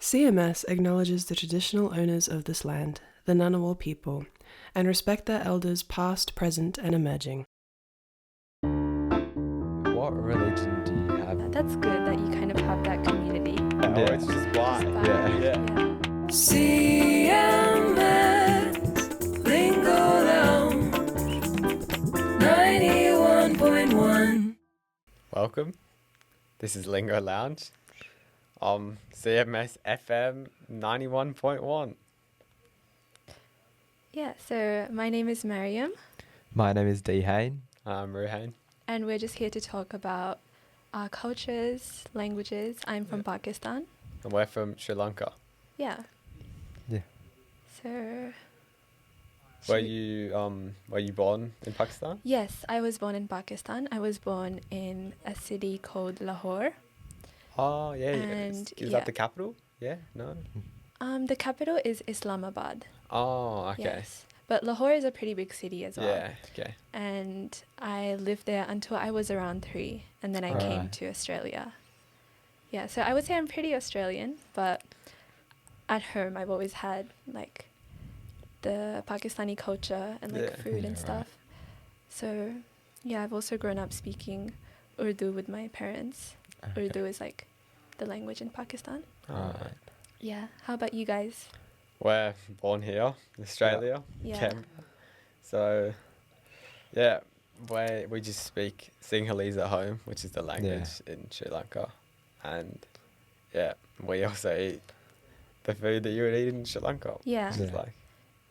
CMS acknowledges the traditional owners of this land, the Ngunnawal people, and respect their elders past, present, and emerging. What religion do you have? That's good that you kind of have that community. Yeah. It's just why. Yeah. CMS Lingo Lounge 91.1. Welcome. This is Lingo Lounge. CMS FM 91.1. Yeah, so my name is Mariam, My name is D. Hain. I'm Ruhain. and we're just here to talk about our cultures, languages. I'm from Pakistan. And we're from Sri Lanka. Yeah. Yeah. So. Were you born in Pakistan? Yes, I was born in Pakistan. I was born in a city called Lahore. Oh, yeah. And Is yeah. that the capital? Yeah? No? The capital is Islamabad. Oh, okay. Yes. But Lahore is a pretty big city as well. Yeah, okay. And I lived there until I was around 3, and then I came Right. to Australia. Yeah, so I would say I'm pretty Australian, but at home I've always had like the Pakistani culture and like Yeah. food and Yeah, stuff. So yeah, I've also grown up speaking Urdu with my parents. Okay. Urdu is like the language in Pakistan. Alright. Yeah. How about you guys? We're born here, Australia, Yeah. Canberra. So, yeah, we just speak Sinhalese at home, which is the language in Sri Lanka. And, yeah, we also eat the food that you would eat in Sri Lanka. Yeah. Which is Yeah. like,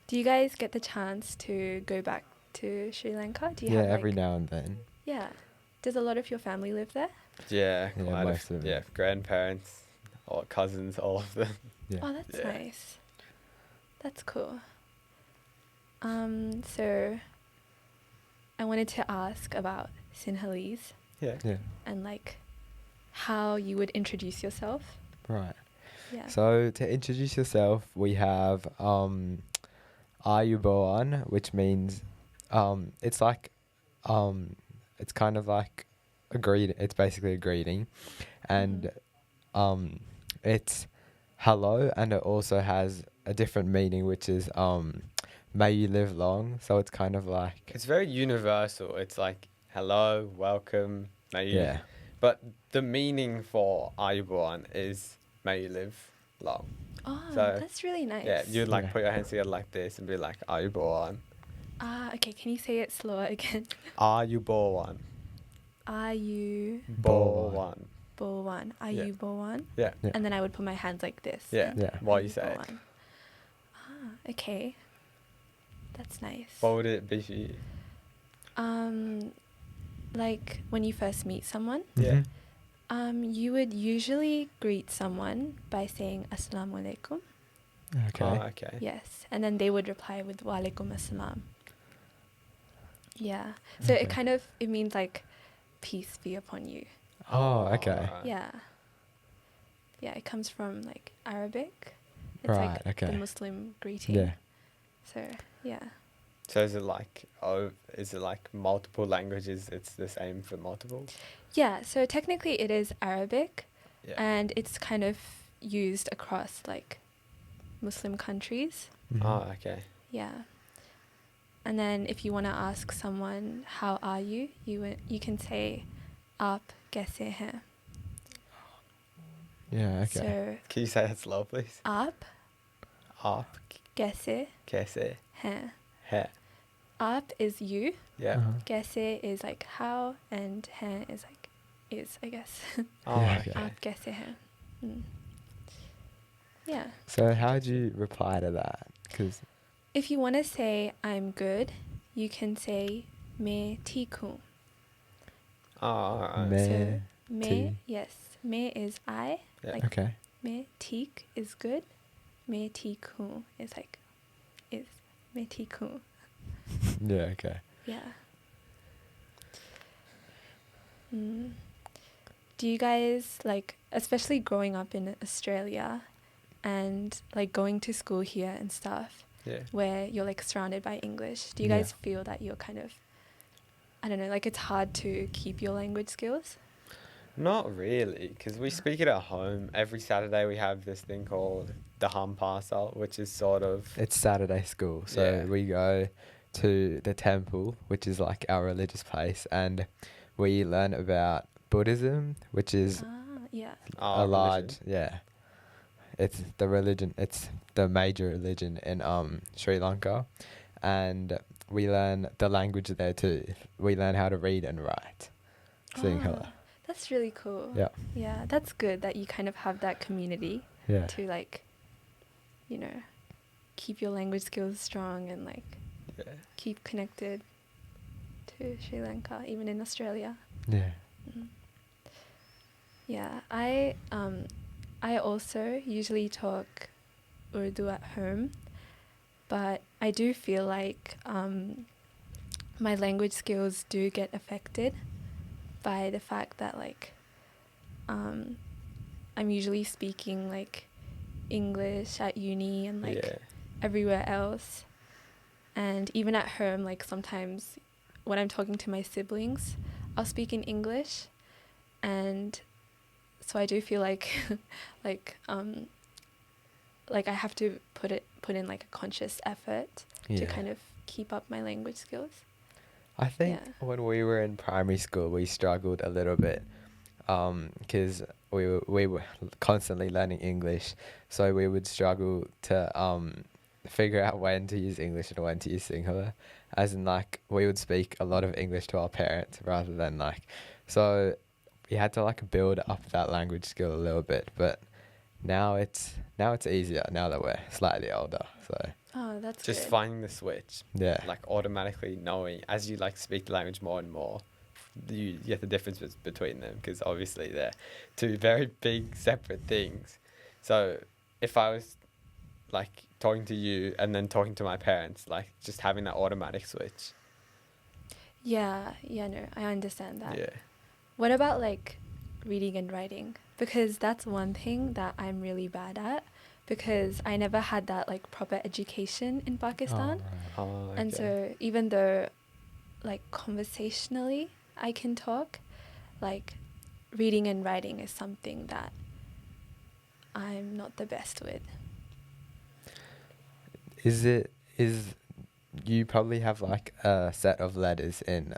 Do you guys get the chance to go back to Sri Lanka? Do you Yeah, have every like, now and then. Yeah. Does a lot of your family live there? yeah, Yeah, quite most of them. yeah, grandparents, or cousins, all of them. Yeah. Oh, that's Yeah. nice. That's cool. So I wanted to ask about Sinhalese Yeah. Yeah. and like how you would introduce yourself. Right. Yeah. So to introduce yourself, we have Ayubowan, which means it's like it's kind of like a greeting. It's basically a greeting, and it's hello, and it also has a different meaning, which is may you live long. So it's kind of like It's very universal. It's like, hello, welcome, may you. yeah, But the meaning for Ayubowan is, may you live long. Oh, So, that's really nice. Yeah, you'd like Yeah. put your hands together like this and be like, Ayubowan. Okay, can you say it slower again? Ayubowan. Are you Bowan. Bowan? Are Yeah. you Bowan? Yeah. Yeah. And then I would put my hands like this. Yeah. Yeah. While you say it. Bowan. Okay. That's nice. What would it be for you? Like when you first meet someone, Yeah. you would usually greet someone by saying Assalamu alaikum. Okay. Oh, okay. Yes. And then they would reply with Wa alaikum assalam. Yeah. So Okay. it means like peace be upon you. Oh, okay. alright. Yeah. Yeah, it comes from like Arabic. It's Right, like the okay. Muslim greeting. Yeah. So yeah. So is it like multiple languages? It's the same for multiple? Yeah, so technically it is Arabic Yeah. and it's kind of used across like Muslim countries. Mhm. Oh, okay. Yeah. And then if you want to ask someone, how are you? You can say, Aap kaise hain? Yeah. Okay. So, Can you say that slow, please? Aap Aap kaise kaise hain? hai? Aap is you. Yeah. Uh-huh. Kaise is like how, and hain is like is, I guess. Oh, Yeah, okay. Aap kaise hain? Mm. Yeah. So how do you reply to that? Because If you want to say I'm good, you can say main theek hoon. Oh, alright. Me- So T. me, yes, me is I. Yeah. Like okay. me theek is good. Me theek hoon is like is me theek hoon. Yeah. Okay. Yeah. Do you guys like, especially growing up in Australia, and like going to school here and stuff, Yeah. where you're like surrounded by English? Do you Yeah. guys feel that you're kind of, I don't know, like it's hard to keep your language skills? Not really, because we speak it at home. Every Saturday we have this thing called the hum parcel, which is sort of... It's Saturday school, so Yeah. we go to the temple, which is like our religious place, and we learn about Buddhism, which is Yeah. our a large, religion. yeah. It's the religion. It's the major religion in Sri Lanka, and we learn the language there too. We learn how to read and write. Sinhala. That's really cool. Yeah. Yeah, that's good that you kind of have that community Yeah. to like, you know, keep your language skills strong and like Yeah. keep connected to Sri Lanka, even in Australia. Yeah. Mhm. Yeah, I also usually talk Urdu at home, but I do feel like my language skills do get affected by the fact that like I'm usually speaking like English at uni and like Yeah. everywhere else, and even at home, like sometimes when I'm talking to my siblings, I'll speak in English, and so I do feel like like I have to put in like a conscious effort to kind of keep up my language skills. I think Yeah. when we were in primary school, we struggled a little bit because we were constantly learning English, so we would struggle to figure out when to use English and when to use Sinhala. As in, like, we would speak a lot of English to our parents rather than like, so we had to like build up that language skill a little bit. But now it's easier now that we're slightly older. So Oh, that's Just good. finding the switch, yeah, like automatically knowing as you like speak the language more and more, you get the difference between them, because obviously they're two very big separate things. So if I was like talking to you and then talking to my parents, like just having that automatic switch. Yeah, no, I understand that. Yeah. What about like reading and writing? Because that's one thing that I'm really bad at, because I never had that like proper education in Pakistan. Oh, And okay. so even though like conversationally I can talk, like reading and writing is something that I'm not the best with. Is you probably have like a set of letters in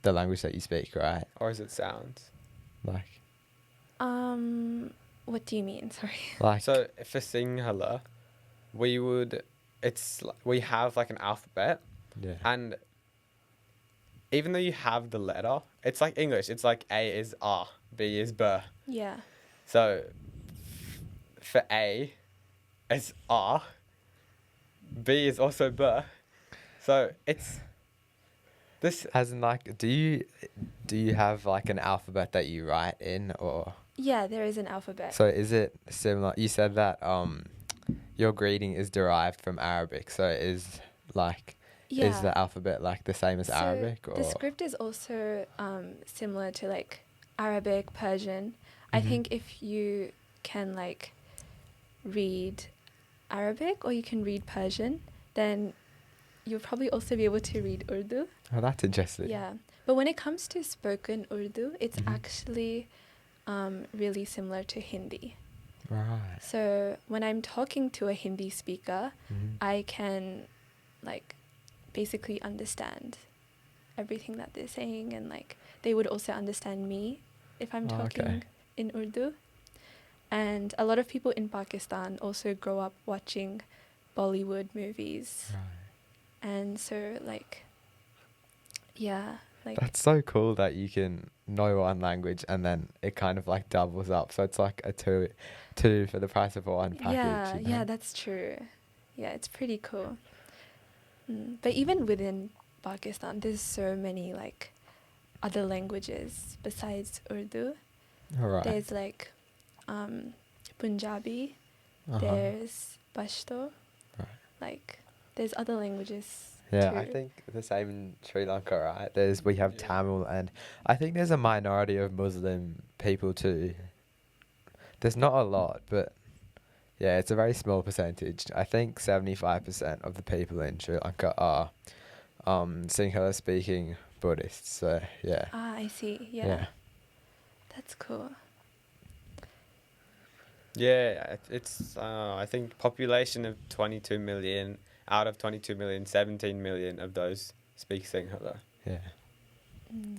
the language that you speak, right? Or is it sounds? Like What do you mean? Sorry. like So for Sinhala, we have like an alphabet, yeah. and even though you have the letter, it's like English. It's like A is A, B is B. Yeah. So for A, it's A. B is also B. So it's this. As in, like, do you have like an alphabet that you write in, or Yeah, there is an alphabet. so is it similar? You said that your greeting is derived from Arabic, so is like is the alphabet like the same as So Arabic, or the script is also similar to like Arabic, Persian. I Mhm. think if you can like read Arabic or you can read Persian, then you'll probably also be able to read Urdu. Oh, that's interesting. Yeah. But when it comes to spoken Urdu, it's Mhm. actually really similar to Hindi. Right. So when I'm talking to a Hindi speaker, Mhm. I can like basically understand everything that they're saying, and like they would also understand me if I'm Oh, talking okay. in Urdu. And a lot of people in Pakistan also grow up watching Bollywood movies. Right. And so like yeah, like That's so cool that you can know one language and then it kind of like doubles up. So it's like a two for the price of one package. yeah, you know? yeah, that's true. Yeah, it's pretty cool. But even within Pakistan, there's so many like other languages besides Urdu. All right. There's like Punjabi, Uh-huh. there's Pashto, Right. like there's other languages Yeah, too. I think the same in Sri Lanka, right? We have Yeah. Tamil, and I think there's a minority of Muslim people too. There's not a lot, but yeah, it's a very small percentage. I think 75% of the people in Sri Lanka are Sinhala speaking Buddhists. So yeah. I see. Yeah. That's cool. Yeah, it's I think population of 22 million. Out of 22 million, 17 million of those speak Sinhala. Yeah. Mm.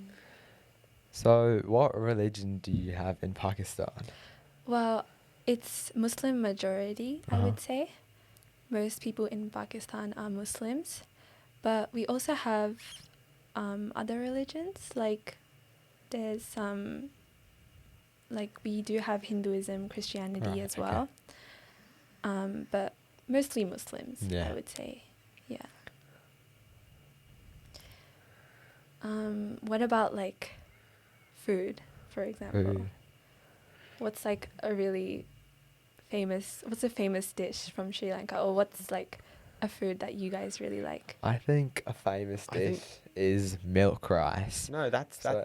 So, what religion do you have in Pakistan? Well, it's Muslim majority, I Uh-huh. would say. Most people in Pakistan are Muslims, but we also have other religions. Like there's some, like we do have Hinduism, Christianity Right, as okay. well. But mostly Muslims, Yeah. I would say. Yeah. What about like food, for example? Food. What's like what's a famous dish from Sri Lanka, or what's like a food that you guys really like? I think a famous I think- dish is milk rice. No, that's So-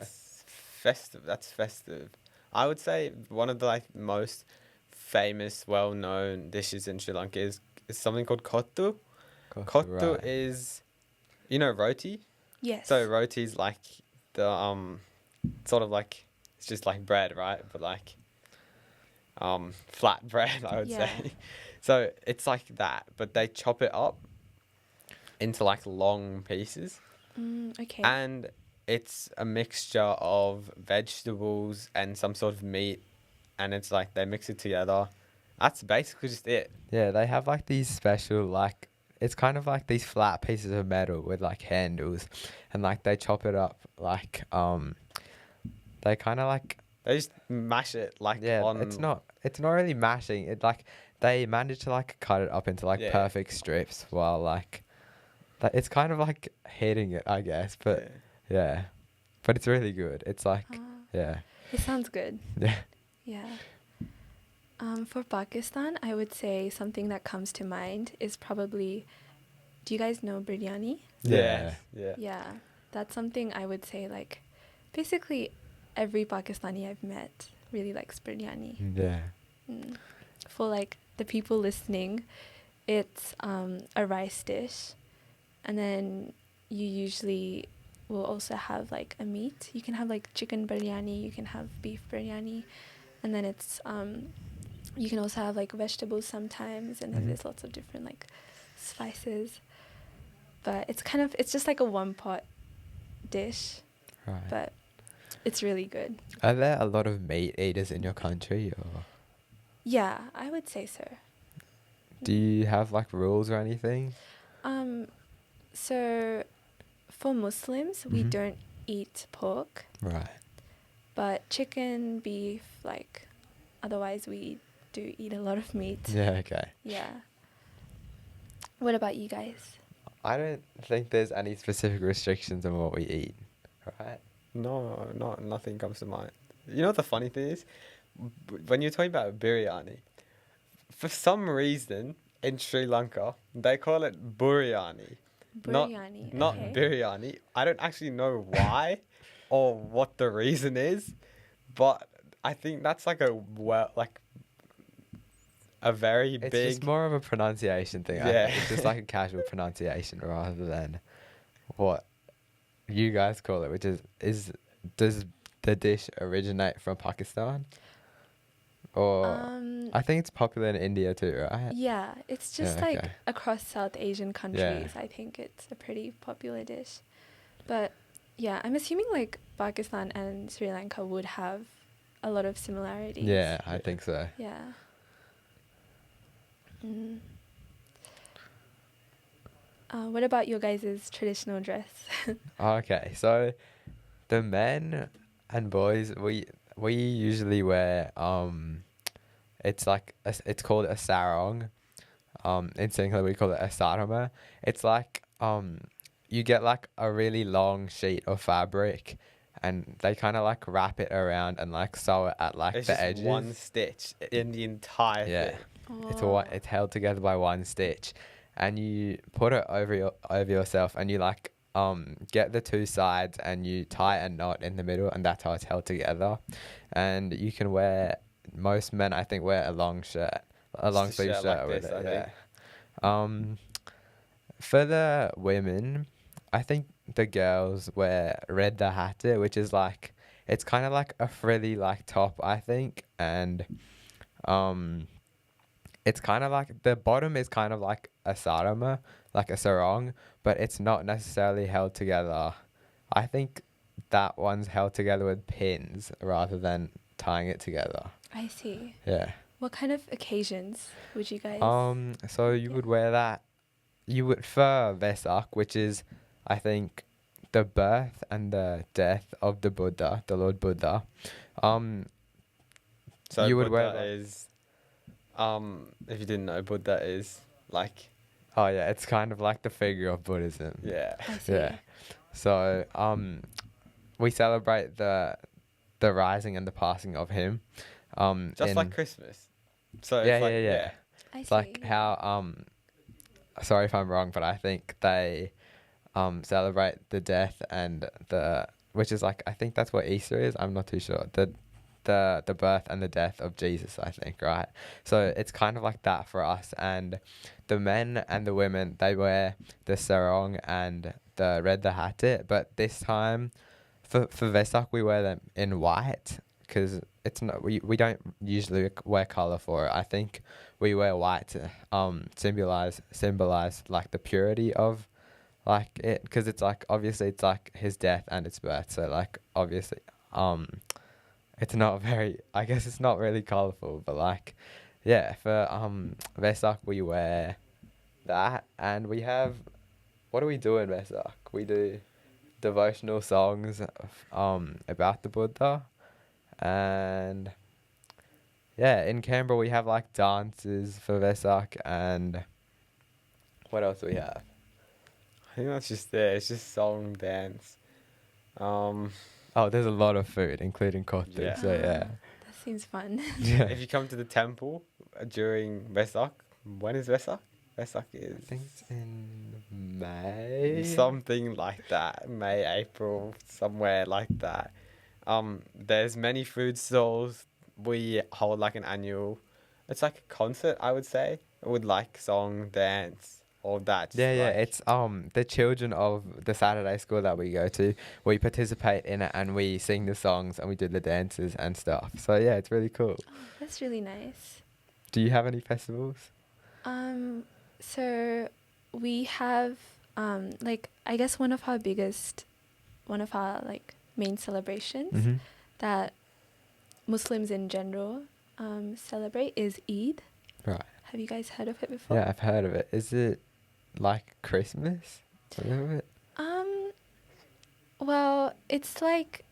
festive. That's festive. I would say one of the like most famous, well-known dishes in Sri Lanka is something called kottu. Kottu Right. is, roti. Yes. So roti is like the sort of like it's just like bread, right? But like flat bread, I would Yeah. say. So it's like that, but they chop it up into like long pieces, Okay. and it's a mixture of vegetables and some sort of meat, and it's like they mix it together. That's basically just it. Yeah, they have like these special like it's kind of like these flat pieces of metal with like handles, and like they chop it up like they kind of like They just mash it like yeah. on. It's not really mashing. It like they manage to like cut it up into like Yeah. perfect strips while like it's kind of like hitting it, I guess. But yeah, but it's really good. It's like yeah, It sounds good. yeah. Yeah. For Pakistan, I would say something that comes to mind is probably, do you guys know biryani? Yeah. Yeah. That's something I would say, like, basically every Pakistani I've met really likes biryani. Yeah. For, like, the people listening, it's a rice dish. And then you usually will also have, like, a meat. You can have, like, chicken biryani. You can have beef biryani. And then it's... you can also have like vegetables sometimes, and then there's lots of different like spices. But it's just like a one pot dish, Right. but it's really good. Are there a lot of meat eaters in your country, or Yeah, I would say so. do you have like rules or anything? So for Muslims, we Mhm. don't eat pork, Right. but chicken, beef, like otherwise we do eat a lot of meat. Yeah. Okay. Yeah. What about you guys? I don't think there's any specific restrictions on what we eat. Right. No, nothing comes to mind. You know what the funny thing is? When you're talking about biryani, for some reason in Sri Lanka they call it biryani, Biryani. not okay. biryani. I don't actually know why or what the reason is, but I think that's like a very It's big. just more of a pronunciation thing. I Yeah. think. It's just like a casual pronunciation rather than what you guys call it, which does the dish originate from Pakistan? Or I think it's popular in India too, right? Yeah, it's just Yeah, like okay. across South Asian countries. I think it's a pretty popular dish. But yeah, I'm assuming like Pakistan and Sri Lanka would have a lot of similarities. Yeah, I think so. Yeah. What about your guys' traditional dress? Okay, so the men and boys, we usually wear it's like it's called a sarong. In Sinhala we call it a sarama. It's like you get like a really long sheet of fabric, and they kind of like wrap it around and like sew it at like It's the just edges. one stitch in the entire Yeah. thing. It's held together by one stitch, and you put it over yourself, and you like get the two sides and you tie a knot in the middle, and that's how it's held together. And you can wear, most men I think wear a long shirt, a long sleeve shirt shirt like with this, it. I Yeah. think. For the women, I think the girls wear red the hatter, which is like it's kind of like a frilly like top, I think, and it's kind of like the bottom is kind of like a sarama, like a sarong, but it's not necessarily held together. I think that one's held together with pins rather than tying it together. I see. Yeah. What kind of occasions would you guys? So you would wear that. You would for Vesak, which is, I think, the birth and the death of the Buddha, the Lord Buddha. So you would Buddha wear is, if you didn't know, Buddha is like, Oh yeah, it's kind of like the figure of Buddhism. yeah. I see. Yeah. So we celebrate the rising and the passing of him. Just like Christmas. So Yeah, it's like, yeah. I It's see. like how sorry if I'm wrong, but I think they celebrate the death and which is like, I think that's what Easter is. I'm not too sure. The birth and the death of Jesus, I think, right? So it's kind of like that for us. And the men and the women, they wear the sarong and the red the hatted, but this time for Vesak we wear them in white because it's not we don't usually wear color for it. I think we wear white to symbolize like the purity of like it, because it's like obviously it's like his death and its birth, so like obviously it's not very, I guess it's not really colorful, but like yeah, for Vesak we wear that, and we have, what do we do in Vesak? We do devotional songs about the Buddha, and yeah, in Canberra we have like dances for Vesak, and what else do we have? I think that's just it. It's just song, dance. Oh, there's a lot of food, including kotu. Yeah. So yeah. That seems fun. Yeah. If you come to the temple during Vesak, when is Vesak? Vesak I is think it's in May. something like that. May, April, somewhere like that. There's many food stalls. We hold like an annual, it's like a concert, I would say, with like song, dance, all that. just Yeah, yeah. like- It's the children of the Saturday school that we go to. We participate in it and we sing the songs and we do the dances and stuff. So yeah, it's really cool. That's really nice. Do you have any festivals? So we have like, I guess one of our like main celebrations Mm-hmm. that Muslims in general celebrate is Eid. Right. Have you guys heard of it before? Yeah, I've heard of it. Is it like Christmas? A little bit. Well, it's like,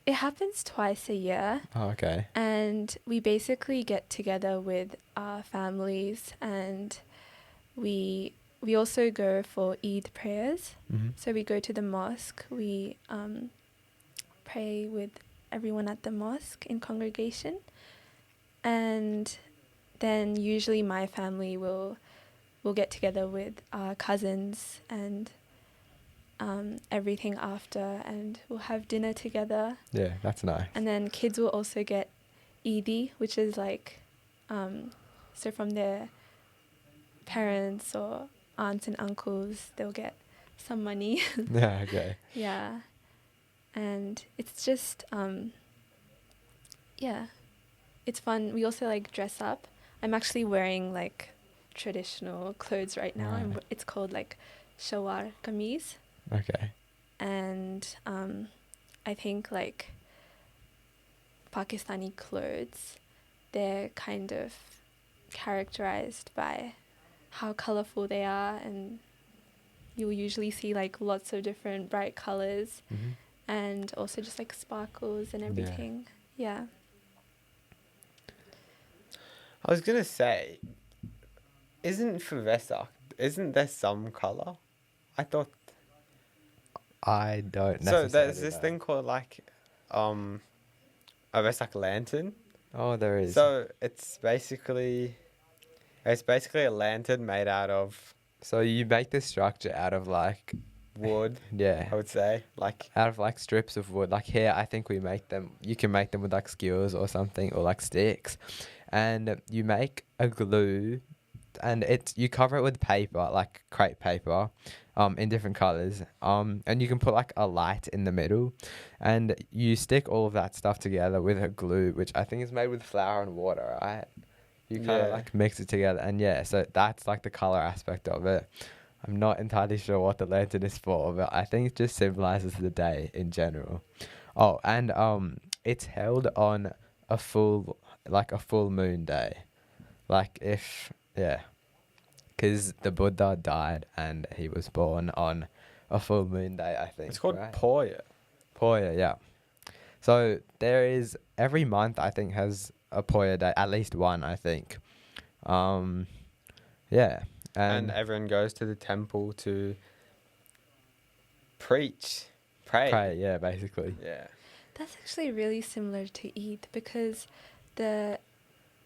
it happens twice a year, Oh, okay. and we basically get together with our families, and we also go for Eid prayers. Mm-hmm. So we go to the mosque. We pray with everyone at the mosque in congregation, and then usually my family will get together with our cousins and everything after, and we'll have dinner together. Yeah, that's nice. And then kids will also get Eidi, which is like so from their parents or aunts and uncles, they'll get some money. Yeah, okay. Yeah. And it's just, yeah, it's fun. We also like dress up. I'm actually wearing like traditional clothes right now. Right. It's called like shawar kameez. Okay. And I think like Pakistani clothes, they're kind of characterized by how colorful they are, and you'll usually see like lots of different bright colors. Mm-hmm. And also just like sparkles and everything. Yeah. I was gonna say, isn't there some color? I thought I don't so. necessarily There's this know. thing called like a Vesak lantern. Oh, there is. So it's basically a lantern made out of So you make the structure out of like, wood. yeah, I would say like out of like strips of wood. Like here, I think we make them. You can make them with like skewers or something, or like sticks, and you make a glue. and you cover it with paper, like crepe paper, in different colors. And you can put like a light in the middle, and you stick all of that stuff together with a glue, which I think is made with flour and water, right? You kind of Yeah. like mix it together, and yeah, so that's like the color aspect of it. I'm not entirely sure what the lantern is for, but I think it just symbolizes the day in general. Oh, and it's held on a full moon day, like because the Buddha died and he was born on a full moon day, I think. It's called right? Poya. Poya, yeah. So there is every month I think has a Poya day, at least one I think. Yeah, And everyone goes to the temple to pray. yeah, basically. Yeah. That's actually really similar to Eid because the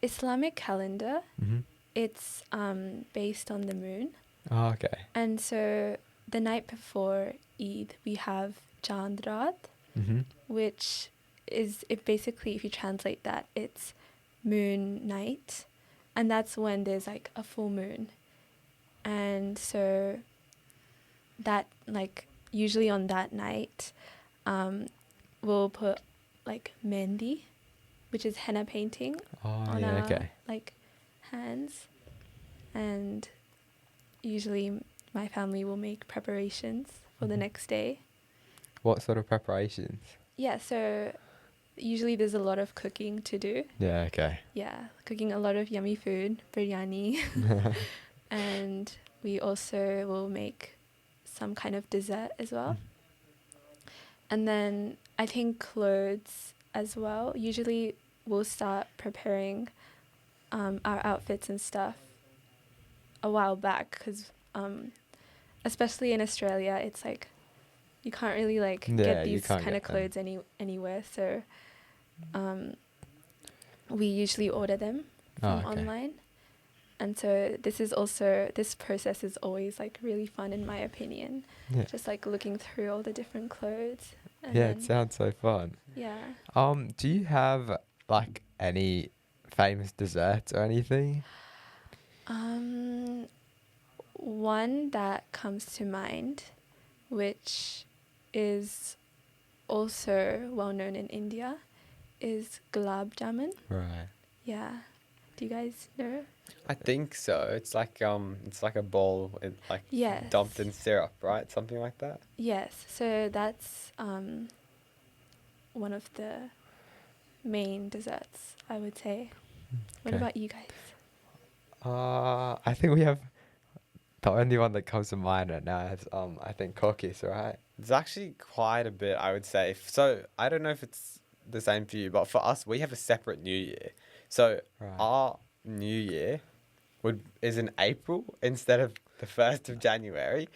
Islamic calendar, Mm-hmm. it's based on the moon. Oh, okay. And so the night before Eid, we have Chand Raat, Mm-hmm. which is, it basically, if you translate that, it's moon night. And that's when there's like a full moon. And so that, like, usually on that night, we'll put like mehndi, which is henna painting Oh, on yeah, our okay. like hands, and usually my family will make preparations for the Mhm. next day. What sort of preparations? Yeah, so usually there's a lot of cooking to do. Yeah, okay. Yeah, cooking a lot of yummy food, biryani, and we also will make some kind of dessert as well. And then I think clothes as well. Usually we'll start preparing our outfits and stuff a while back because especially in Australia, it's like you can't really like Yeah, get you these can't kind of get them. clothes anywhere. So we usually order them Oh, from okay. online. And so this process is always like really fun in my opinion. Yeah. Just like looking through all the different clothes. And Yeah, then, it sounds so fun. yeah. Do you have like any famous desserts or anything? One that comes to mind, which is also well known in India, is gulab jamun. Right. Yeah. Do you guys know? I think so. It's like a ball like Yes. dumped in syrup, right? Something like that. Yes. So that's one of the main desserts, I would say. What Okay. about you guys? I think we have the only one that comes to mind right now is I think cookies, right? There's actually quite a bit, I would say. So I don't know if it's the same for you, but for us, we have a separate New Year. So Right. our New Year is in April instead of the 1st of January.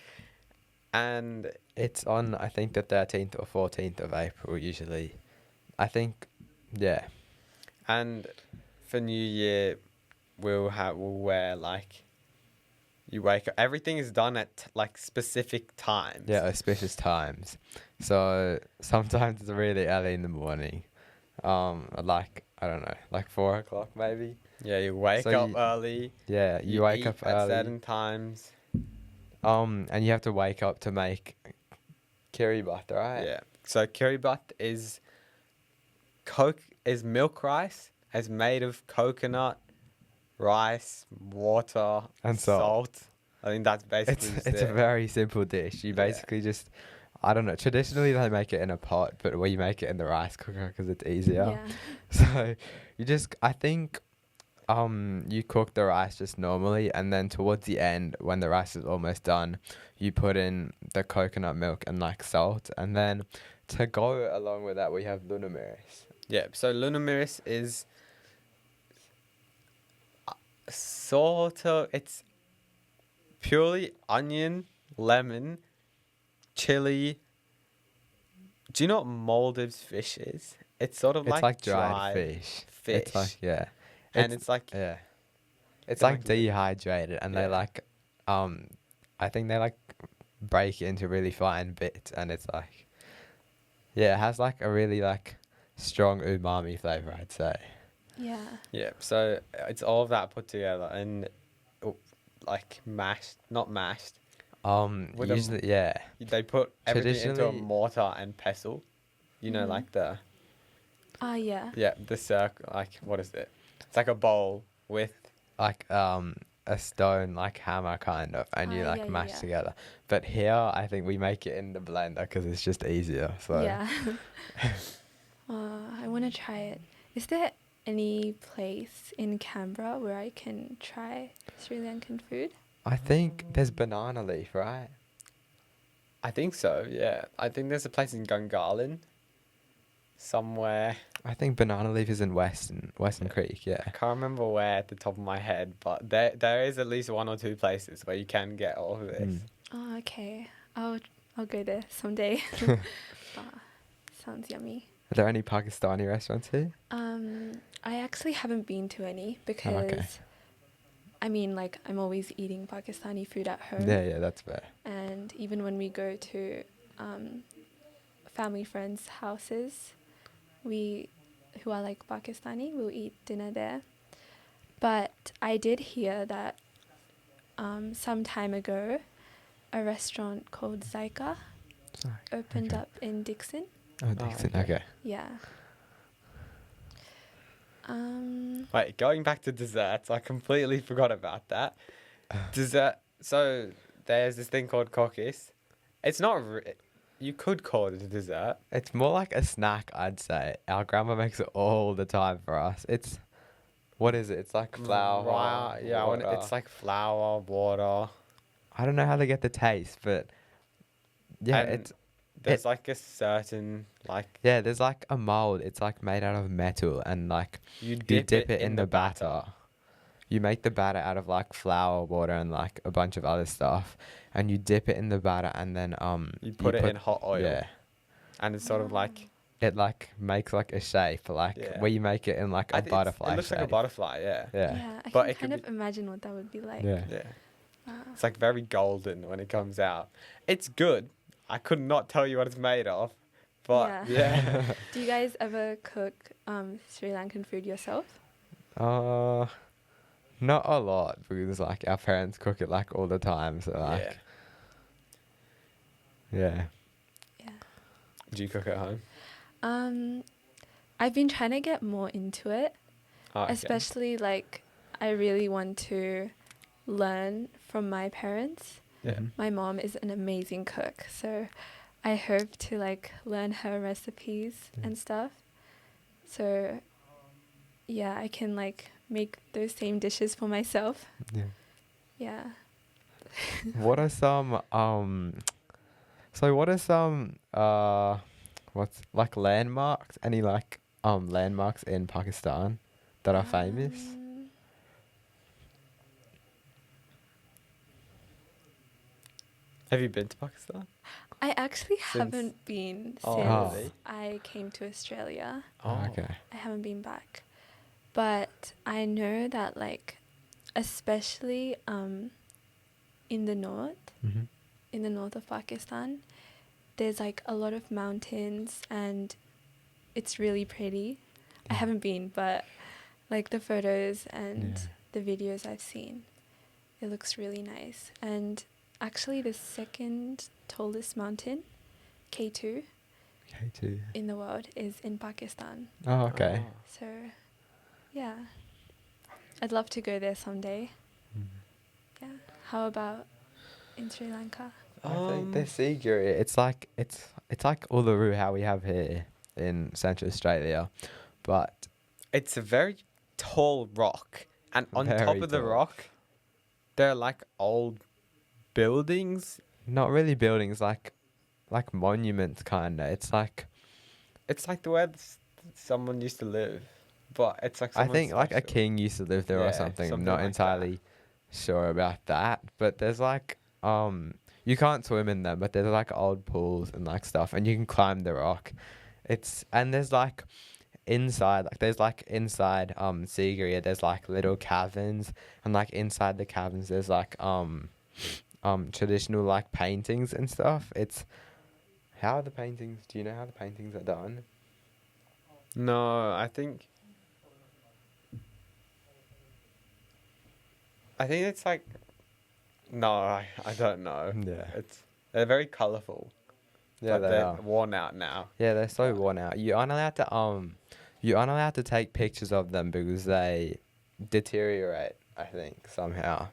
And It's on I think the 13th or 14th of April usually. I think, yeah. and for New Year, we'll wear like, you wake up, everything is done at like specific times. Yeah, auspicious times. So sometimes it's really early in the morning. Like I don't know, like 4 o'clock maybe. Yeah, you wake So up early. Yeah, you wake eat up at early. certain times. And you have to wake up to make kiri batt, right? Yeah. So kiri batt is milk rice. It's made of coconut, rice, water, And salt. I think that's basically It's a very simple dish. You basically just, I don't know. Traditionally they make it in a pot, but we make it in the rice cooker because it's easier. Yeah. So I think you cook the rice just normally, and then towards the end when the rice is almost done, you put in the coconut milk and like salt, and then to go along with that we have lunamiris. Yeah. So lunamiris is sort of, it's purely onion, lemon, chili. Do you know what Maldives fish is? It's sort of It's like dried dried fish. fish. It's like, yeah. And it's like, Yeah. It's They're like like dehydrated, and they Yeah. like, I think they like break it into really fine bits, and it's like, yeah, it has like a really like strong umami flavor, I'd say. Yeah. yeah. So it's all of that put together, and like not mashed. With Usually, yeah. They put everything into a Traditionally- mortar and pestle. You know, like the Yeah. the circle. Like what is it? It's like a bowl with Like a stone like hammer kind of, and you like yeah, mash yeah. together. But here, I think we make it in the blender because it's just easier. So Yeah. I want to try it. Is there any place in Canberra where I can try Sri Lankan food? I think there's banana leaf, right? I think so. Yeah, I think there's a place in Gungahlin, somewhere. I think banana leaf is in Western Creek. Yeah. I can't remember where at the top of my head, but there is at least 1 or 2 places where you can get all of this. Mm. Oh, okay. I'll go there someday. Sounds yummy. Are there any Pakistani restaurants here? I actually haven't been to any because, okay. I mean, like, I'm always eating Pakistani food at home. Yeah, that's fair. And even when we go to family friends' houses, who are like Pakistani, we'll eat dinner there. But I did hear that some time ago, a restaurant called Zaika opened up in Dixon. Oh, Dixon. okay. Okay. Yeah. Wait, going back to desserts, I completely forgot about that. Dessert. So there's this thing called cookies. It's not. You could call it a dessert. It's more like a snack, I'd say. Our grandma makes it all the time for us. What is it? It's like flour. Yeah, water. it's like flour, water. I don't know how they get the taste, but yeah, And there's like a certain like there's like a mold. It's like made out of metal, and like you you dip it in the batter. You make the batter out of like flour, water, and like a bunch of other stuff, and you dip it in the batter, and then You put it in hot oil. Yeah, And it's sort of like it like makes like a shape, like Yeah. where you make it in like a butterfly. It looks like a shape. butterfly. Yeah. Yeah. I But can it could kind of be- imagine what that would be like. Yeah. Yeah. Wow. It's like very golden when it comes out. It's good. I could not tell you what it's made of, but yeah. Do you guys ever cook Sri Lankan food yourself? Not a lot because like our parents cook it like all the time. So like, yeah. Yeah. Do you cook at home? I've been trying to get more into it, Oh, okay. especially like I really want to learn from my parents. Yeah. Mhm. My mom is an amazing cook, so I hope to like learn her recipes and stuff. So yeah, I can like make those same dishes for myself. Yeah. Yeah. What are some what's like landmarks? Any like landmarks in Pakistan that are famous? Have you been to Pakistan? I actually Since- haven't been since Oh, really? I came to Australia. Oh, okay. I haven't been back. But I know that like especially in the north, Mm-hmm. in the north of Pakistan, there's like a lot of mountains and it's really pretty. I haven't been, but like the photos and Yeah. the videos I've seen, it looks really nice. And actually the second tallest mountain, K2, K2. in the world is in Pakistan. Oh, okay. So, yeah. I'd love to go there someday. Yeah. How about in Sri Lanka? I think the Siguri, it's like Uluru how we have here in Central Australia, but It's a very tall rock, and on top Very of the tall. rock, there are like old buildings. not really buildings, like monuments kinda. It's like It's like the where someone used to live, but it's like I someone's think like a special. king used to live there or Yeah, something. I'm something not like entirely sure about that, but there's like you can't swim in them, but there's like old pools and like stuff, and you can climb the rock. And there's like inside Sigiriya, there's like little caverns, and like inside the caverns there's like traditional like paintings and stuff. How are the paintings? Do you know how the paintings are done? No, I think it's like No, I don't know. Yeah. They're very colourful. Yeah, but they they're are. worn out now. Yeah, they're so worn out. You aren't allowed to take pictures of them because they deteriorate, I think, somehow.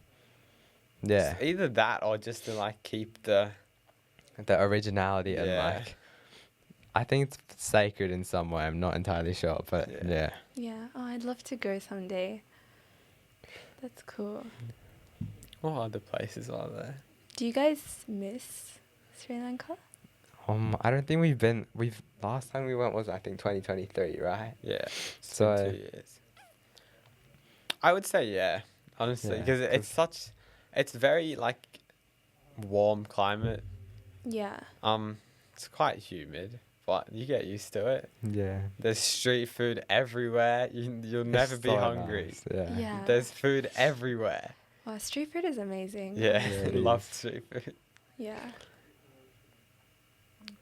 Yeah. It's either that or just to like keep the Originality and Yeah. like, I think it's sacred in some way. I'm not entirely sure, but Yeah. yeah. Yeah. Oh, I'd love to go someday. That's cool. what other places are there? Do you guys miss Sri Lanka? I don't think we've last time we went was I think 2023, right? Yeah. It's So- been 2 years. I would say yeah, honestly, Yeah, because it's very like warm climate. Yeah. It's quite humid, but you get used to it. Yeah. There's street food everywhere. You'll never It's be so hungry. nice, Yeah. Yeah. There's food everywhere. Wow, street food is amazing. Yeah, Yeah, it love is. street food. Yeah.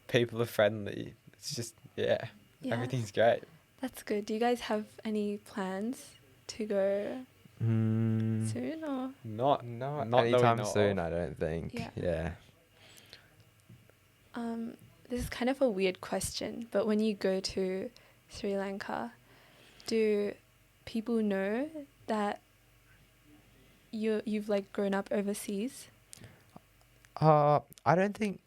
People are friendly. It's just Yeah. everything's great. That's good. Do you guys have any plans to go Mm, soon or? Not not that we anytime know soon, of. I don't think. Yeah. Yeah. This is kind of a weird question, but when you go to Sri Lanka, do people know that you've like grown up overseas? I don't think.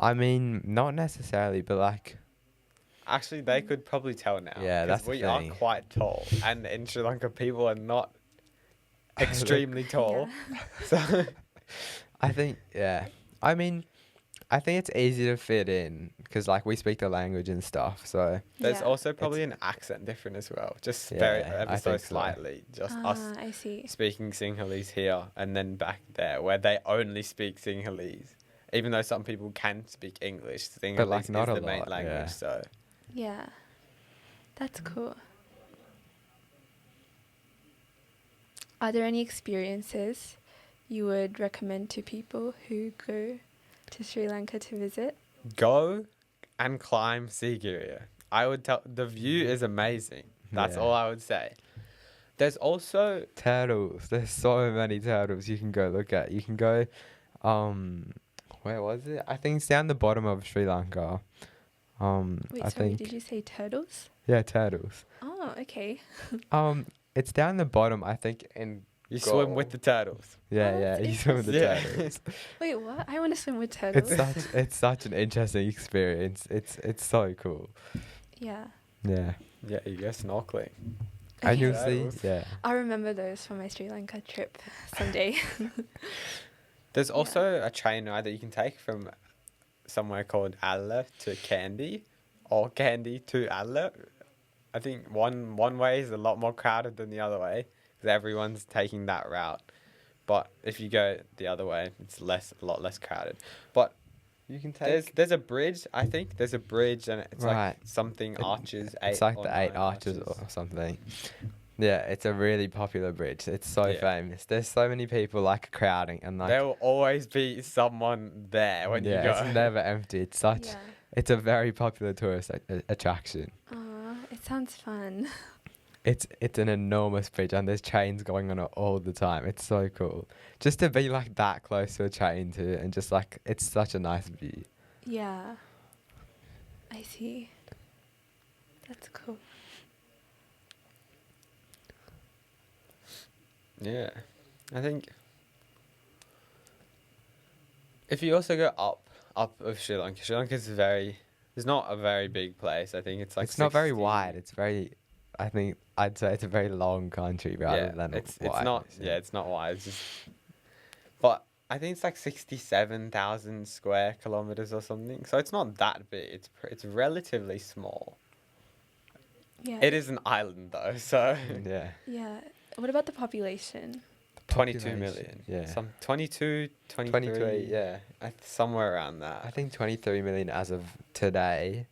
I mean, not necessarily, but like, Actually, they could probably tell now. Yeah, 'cause that's the we are thing. quite tall, and in Sri Lanka, people are not extremely tall. So I think, yeah. I mean, I think it's easy to fit in because like we speak the language and stuff. So there's Yeah. also probably an accent different as well, just Yeah, very I ever so think so. slightly. Just us I see. speaking Sinhalese here and then back there, where they only speak Sinhalese. Even though some people can speak English, Sinhalese like, not is a the main lot, language. yeah. So Yeah. That's cool. Are there any experiences you would recommend to people who go to Sri Lanka to visit? go and climb Sigiriya. I would tell the view is amazing. That's Yeah. all I would say. There's also turtles. There's so many turtles you can go look at. You can go, where was it? I think it's down the bottom of Sri Lanka. Wait, I sorry, think did you say turtles? yeah, turtles. Oh, okay. It's down the bottom. I think in you swim with the turtles. yeah, Oh, yeah. that's You swim with the interesting. turtles. Wait, what? I want to swim with turtles. It's such an interesting experience. It's so cool. Yeah. Yeah, Yeah, you go snorkeling. and you'll Turtles. see. Yeah, I'll remember those from my Sri Lanka trip someday. There's also a train ride that you can take from somewhere called Alla to Kandy, or Kandy to Alla. I think one way is a lot more crowded than the other way because everyone's taking that route. But if you go the other way, it's a lot less crowded. But you can there's a bridge. I think there's a bridge, and it's Right. like something arches. It's like the 8 arches or something. Yeah, it's a really popular bridge. It's so Yeah. famous. There's so many people like crowding and like There will always be someone there when you go. it's never empty. It's such. Yeah. It's a very popular tourist attraction. Aw, it sounds fun. It's an enormous bridge and there's trains going on it all the time. It's so cool. Just to be like that close to a train too, and just like it's such a nice view. Yeah. I see. That's cool. Yeah, I think if you also go up of Sri Lanka, Sri Lanka is it's not a very big place. I think it's like it's not very 60 wide. It's very. I think I'd say it's a very long country rather than it's wide. not it's not wide. It's just, but I think it's like 67,000 square kilometers or something. So it's not that big. It's relatively small. Yeah. It is an island though, so Yeah. Yeah. What about the population? 22 Population, million. yeah. Some 22, 23. 23, Yeah, somewhere around that. I think 23 million as of today.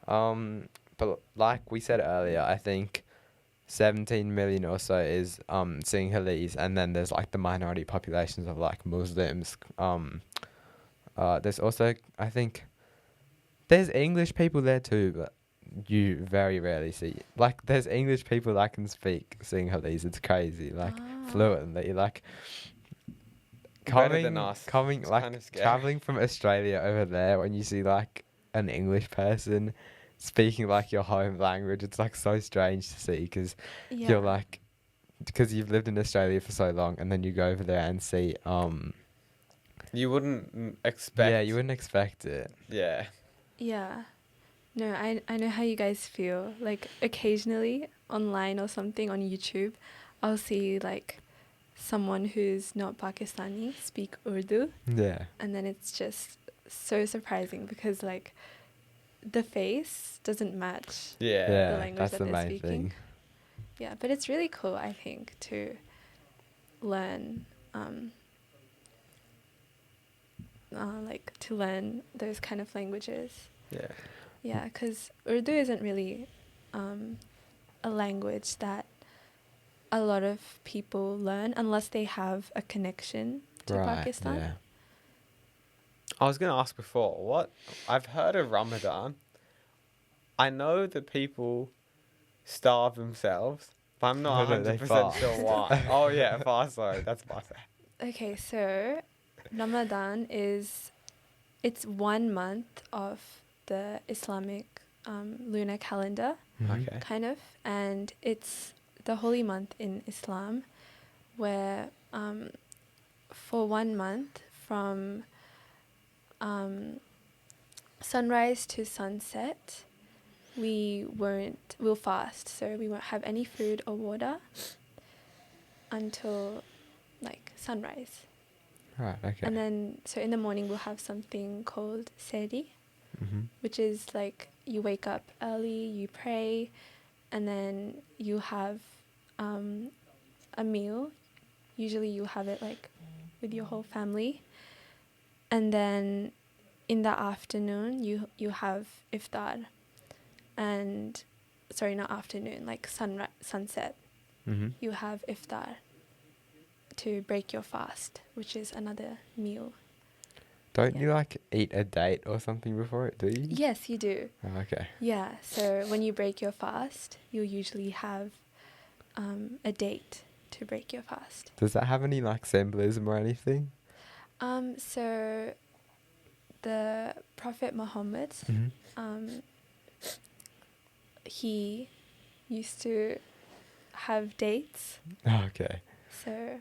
But like we said earlier, I think 17 million or so is Sinhalese, and then there's like the minority populations of like Muslims. There's also I think there's English people there too, but you very rarely see like there's English people that can speak Sinhalese. It's crazy, like Ah. fluently. Like better than us. Coming It's like kind of scary. traveling from Australia over there, when you see like an English person speaking like your home language, it's like so strange to see because Yeah. you're like, because you've lived in Australia for so long, and then you go over there and see You wouldn't expect. yeah, you wouldn't expect it. Yeah. Yeah. No, I know how you guys feel. Like occasionally online or something on YouTube, I'll see like someone who's not Pakistani speak Urdu, Yeah. and then it's just so surprising because like the face doesn't match. Yeah. Yeah, language that's that the they're main speaking. thing. Yeah, but it's really cool, I think, to learn to learn those kind of languages. Yeah. Yeah, because Urdu isn't really a language that a lot of people learn unless they have a connection to Pakistan. Yeah. I was going to ask before, what? I've heard of Ramadan. I know that people starve themselves, but I'm not No, they 100% fast. sure why. Oh, yeah, fast, sorry. That's my bad. Okay, so Ramadan it's 1 month of the Islamic lunar calendar, Okay. kind of, and it's the holy month in Islam where for 1 month from sunrise to sunset we'll fast, so we won't have any food or water until like sunrise. Right. Okay. And then so in the morning we'll have something called sehri, which is like you wake up early, you pray, and then you have a meal. Usually you have it like with your whole family. And then in the afternoon you have iftar. And sorry, not afternoon, like sunset. You have iftar to break your fast, which is another meal. Don't Yeah. you like eat a date or something before it, do you? Yes, you do. Oh, okay. Yeah, so when you break your fast, you'll usually have a date to break your fast. Does that have any like symbolism or anything? So the Prophet Muhammad, he used to have dates. Oh, okay. So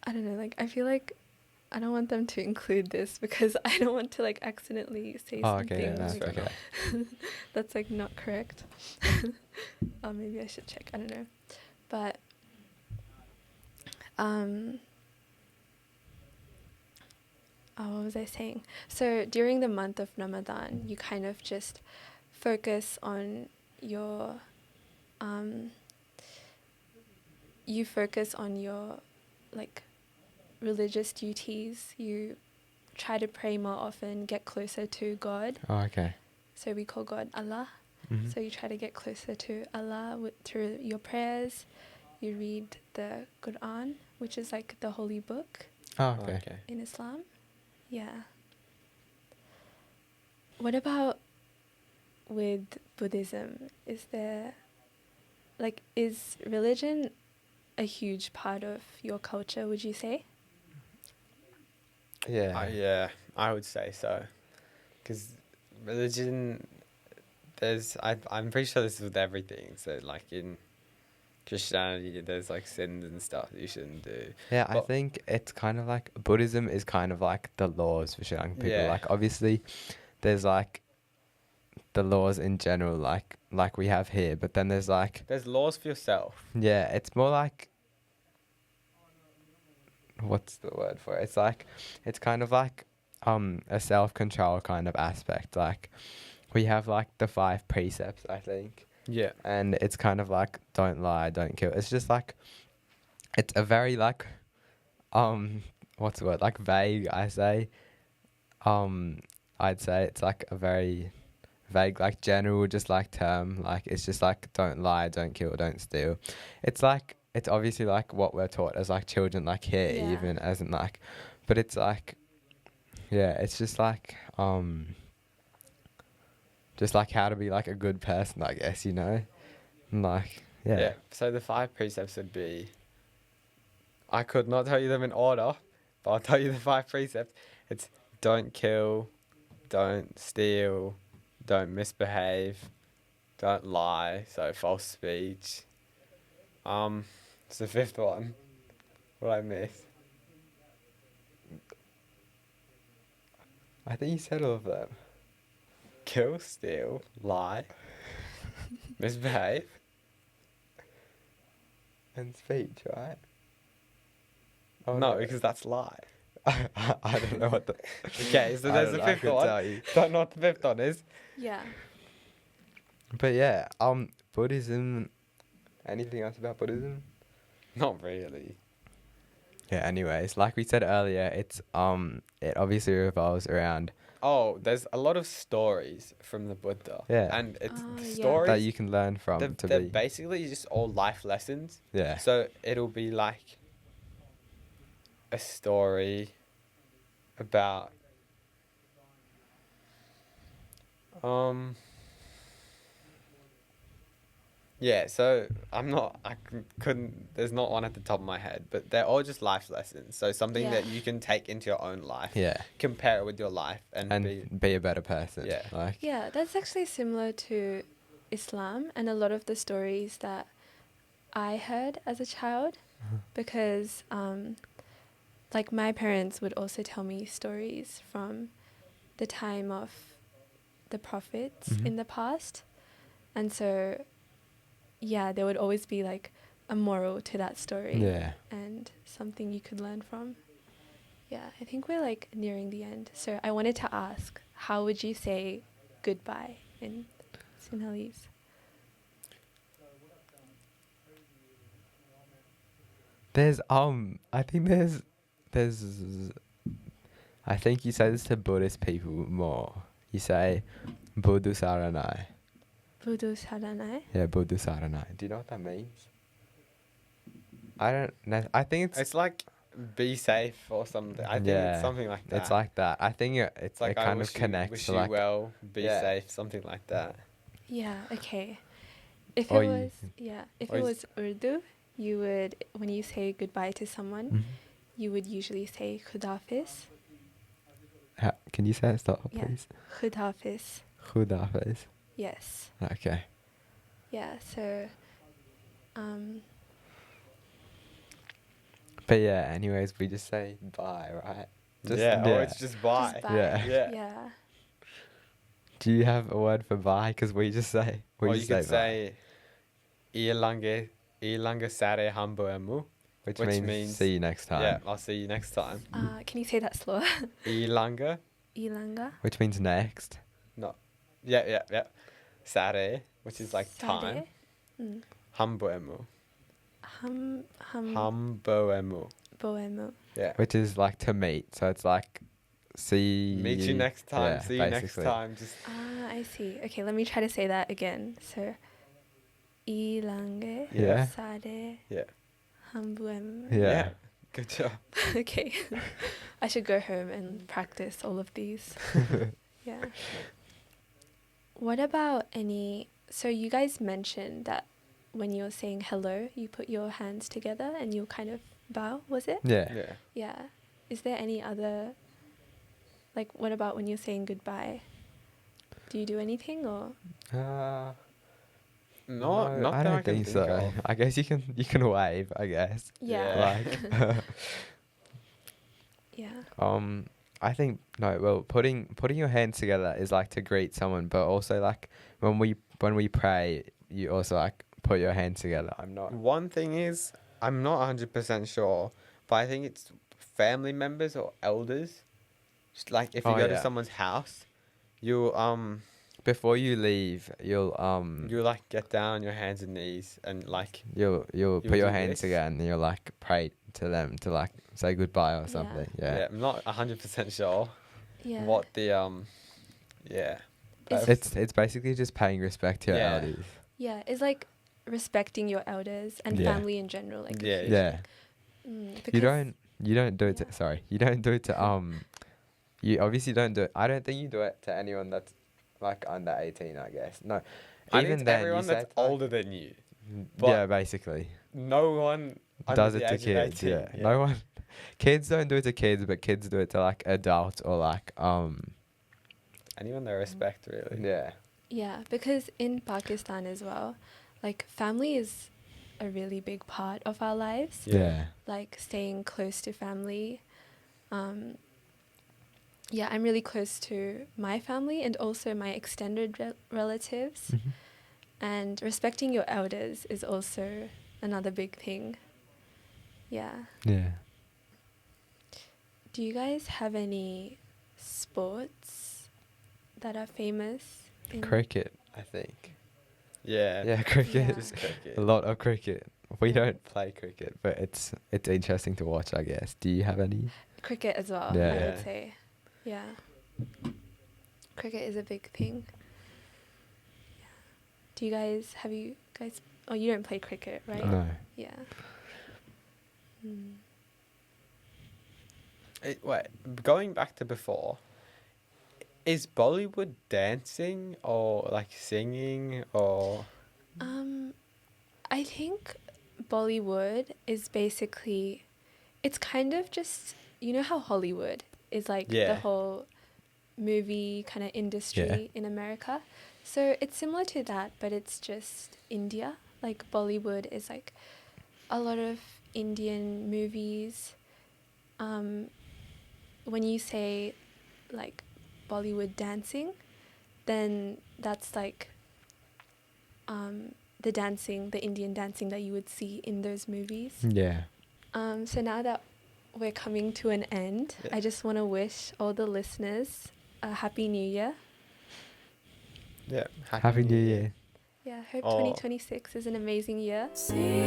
I don't know, like I feel like I don't want them to include this because I don't want to like accidentally say Oh, something okay. Yeah, no, like, okay. that's like not correct. Maybe I should check. I don't know, but what was I saying? So during the month of Ramadan, you kind of just focus on your like religious duties. You try to pray more often, get closer to God. Oh, okay. So we call God Allah. So you try to get closer to Allah through your prayers. You read the Quran, which is like the holy book Oh, okay. in Islam. Yeah. What about with Buddhism? Is religion a huge part of your culture, would you say? Yeah. Yeah, I would say so. Because religion, I'm pretty sure this is with everything. So, like in Christianity, there's like sins and stuff that you shouldn't do. Yeah, I But- think it's kind of like Buddhism is kind of like the laws for Sri Lankan people. Yeah. Like obviously, there's like the laws in general, like we have here, but then there's like There's laws for yourself. yeah, it's more like what's the word for it? It's kind of like a self-control kind of aspect. Like we have like the 5 precepts, I think. Yeah. And it's kind of like don't lie, don't kill. It's just like it's a very like what's the word? Like vague, I'd say it's like a very vague, like general, just like term. Like it's just like don't lie, don't kill, don't steal. It's like it's obviously like what we're taught as like children, like here Yeah. even as in like, but it's like yeah, it's just like how to be like a good person, I guess, you know, and like yeah. So the 5 precepts would be I could not tell you them in order, but I'll tell you the 5 precepts. It's don't kill, don't steal, don't misbehave, don't lie, so false speech. It's the 5th one. What did I miss? I think you said all of them. Kill, steal, lie, misbehave. And speech, right? No, because that's lie. I don't know what the... Okay, so there's the 5th one. Tell you. Don't know what the 5th one is. Yeah. But yeah, Buddhism... Anything else about Buddhism? Not really. Yeah, anyways, like we said earlier, it's it obviously revolves around... Oh, there's a lot of stories from the Buddha. Yeah. And it's Yeah. stories that you can learn from they're basically just all life lessons. Yeah. So it'll be like a story about yeah, so couldn't, there's not one at the top of my head, but they're all just life lessons. So something that Yeah. you can take into your own life, Yeah. compare it with your life, and Be a better person. Yeah. Like, Yeah, that's actually similar to Islam and a lot of the stories that I heard as a child, because like my parents would also tell me stories from the time of the prophets Mhm. in the past. And so yeah, there would always be like a moral to that story Yeah. and something you could learn from. Yeah, I think we're like nearing the end. So I wanted to ask, how would you say goodbye in Sinhalese? There's I think there's I think you say this to Buddhist people more. You say Buddhu Saranai. Buddhu Saranai? Yeah, Buddhu Saranai. Do you know what that means? I don't know. I think it's like be safe or something. I think it's something like that. It's like that. I think It's like it kind of connects wish to you like well, be Yeah. safe, something like that. Yeah, okay. If Or it you- was, if or it you- was Urdu, you would, when you say goodbye to someone, Mhm. you would usually say Khudafiz. Can you say it? Stop, Yeah. please. Khudafiz. Khudafiz. Yes. Okay. Yeah, so, But yeah, anyways, we just say bye, right? Or it's just bye. just bye. Yeah. Yeah. Do you have a word for bye? Because we just say Or you just could bye. say Ilange sare hamboemu, which which means means- see you next time. Yeah, I'll see you next time. Can you say that slower? Ilange, Ilanga. Which means next. yeah. Sare, which is like time. Mm. Hamboemu. Hamboemu. Boemu. Yeah. Which is like to meet. So it's like see Meet you next time. Yeah, See you next basically. time. Just I see. Okay, let me try to say that again. So, Ilange Yeah. sare yeah. hambuemu. Yeah. Good job. Okay. I should go home and practice all of these. Yeah. What about so you guys mentioned that when you're saying hello, you put your hands together and you kind of bow, was it? Yeah. Yeah. Yeah. Is there any other, like, what about when you're saying goodbye? Do you do anything or? Not No, that I don't can think so. of. I guess you can wave, I guess. Yeah. Like Yeah. I think putting your hands together is like to greet someone, but also like when we pray, you also like put your hands together. I'm not. One thing is, I'm not 100% sure, but I think it's family members or elders. Just like if you go to someone's house, you Before you leave, you'll you like get down on your hands and knees and like you'll you'll put your do hands this. together and you'll like pray to them to like say goodbye or Yeah. something. yeah. Yeah. I'm not 100% sure Yeah. what the yeah. It's basically just paying respect to your Yeah. elders. Yeah. It's like respecting your elders and Yeah. family in general. Like, Yeah. Yeah. because You don't do it to, Yeah. sorry. You don't do it to you obviously don't do it. I don't think you do it to anyone that's like under 18, I guess. No. I Even think then everyone you say that's it to, like- older than you. yeah, basically. No one does under it the to age of kids. 18, Yeah. No one. Kids don't do it to kids, but kids do it to like adults or like anyone they respect, really. Yeah. Yeah, because in Pakistan as well, like family is a really big part of our lives. Yeah. Like staying close to family. Yeah, I'm really close to my family and also my extended relatives. Mhm. And respecting your elders is also another big thing. Yeah. Yeah. Do you guys have any sports that are famous? Cricket, I think. Yeah. Yeah, cricket. Yeah. Just cricket. A lot of cricket. We don't play cricket, but it's interesting to watch, I guess. Do you have any? Cricket as well, Yeah. I Yeah. would say. Yeah. Cricket is a big thing. Yeah. Have you guys, oh, you don't play cricket, right? No. Yeah. Mm. Wait, going back to before, is Bollywood dancing or like singing or? I think Bollywood is basically, it's kind of just, you know how Hollywood is like the Yeah. whole movie kind of industry in America. So it's similar to that, but it's just India. Like Bollywood is like a lot of Indian movies. When you say like Bollywood dancing, then that's like the Indian dancing that you would see in those movies. Yeah. So now that we're coming to an end, Yeah. I just want to wish all the listeners a Happy New Year. Yeah. Happy New Year. Yeah, I hope Oh. 2026 is an amazing year. CMS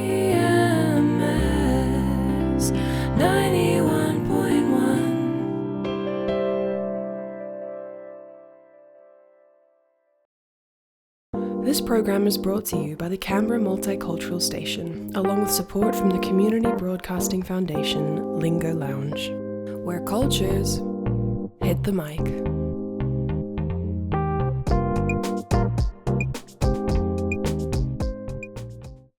91.1. This program is brought to you by the Canberra Multicultural Station, along with support from the Community Broadcasting Foundation, Lingo Lounge, where cultures hit the mic.